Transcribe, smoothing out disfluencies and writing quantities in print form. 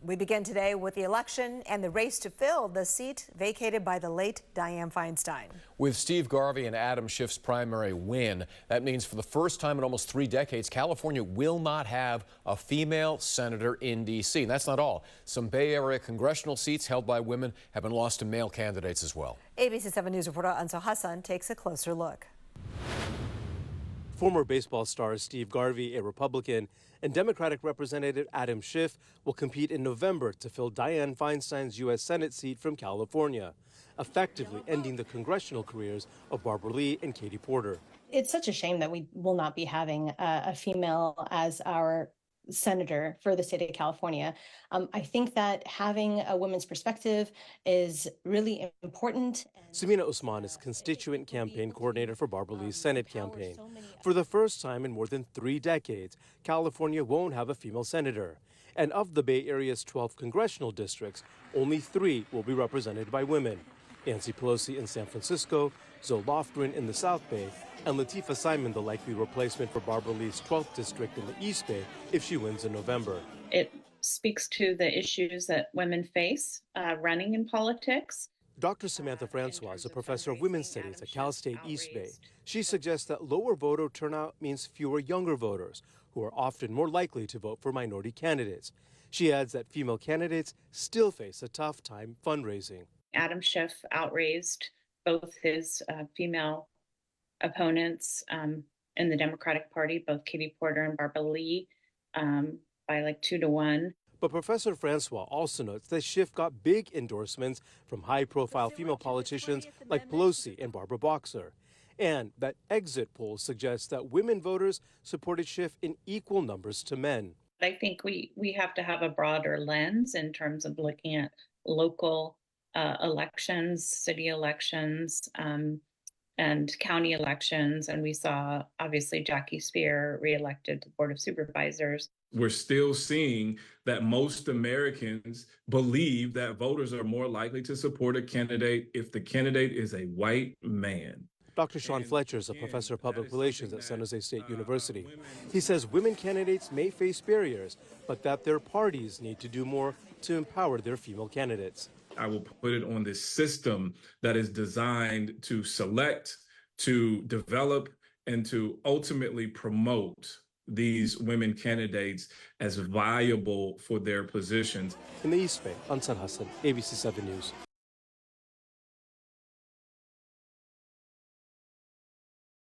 We begin today with the election and the race to fill the seat vacated by the late Dianne Feinstein. With Steve Garvey and Adam Schiff's primary win, that means for the first time in almost 3 decades, California will not have a female senator in D.C. And that's not all. Some Bay Area congressional seats held by women have been lost to male candidates as well. ABC 7 News reporter Ansel Hassan takes a closer look. Former baseball star Steve Garvey, a Republican, and Democratic Representative Adam Schiff will compete in November to fill Dianne Feinstein's U.S. Senate seat from California, effectively ending the congressional careers of Barbara Lee and Katie Porter. It's such a shame that we will not be having a female as our senator for the state of California. I think that having a women's perspective is really important. Samina Usman is constituent campaign coordinator for Barbara Lee's Senate campaign. For the first time in more than 3 decades, California won't have a female senator. And of the Bay Area's 12 congressional districts, only 3 will be represented by women. Nancy Pelosi in San Francisco, Zoe Lofgren in the South Bay, and Latifah Simon, the likely replacement for Barbara Lee's 12th district in the East Bay if she wins in November. It speaks to the issues that women face running in politics. Dr. Samantha Francois is a professor of women's studies at Cal State East Bay. She suggests that lower voter turnout means fewer younger voters, who are often more likely to vote for minority candidates. She adds that female candidates still face a tough time fundraising. Adam Schiff outraised both his female opponents in the Democratic Party, both Katie Porter and Barbara Lee, by like 2 to 1. But Professor Francois also notes that Schiff got big endorsements from high-profile female politicians like Pelosi and Barbara Boxer, and that exit polls suggest that women voters supported Schiff in equal numbers to men. I think we have to have a broader lens in terms of looking at local elections, city elections, and county elections. And we saw, obviously, Jackie Speier reelected to the Board of Supervisors. We're still seeing that most Americans believe that voters are more likely to support a candidate if the candidate is a white man. Dr. Sean Fletcher is a professor of public relations at San Jose State University. He says women candidates may face barriers, but that their parties need to do more to empower their female candidates. I will put it on this system that is designed to select, to develop, and to ultimately promote these women candidates as viable for their positions. In the East Bay, Ansel Hassan, ABC 7 News.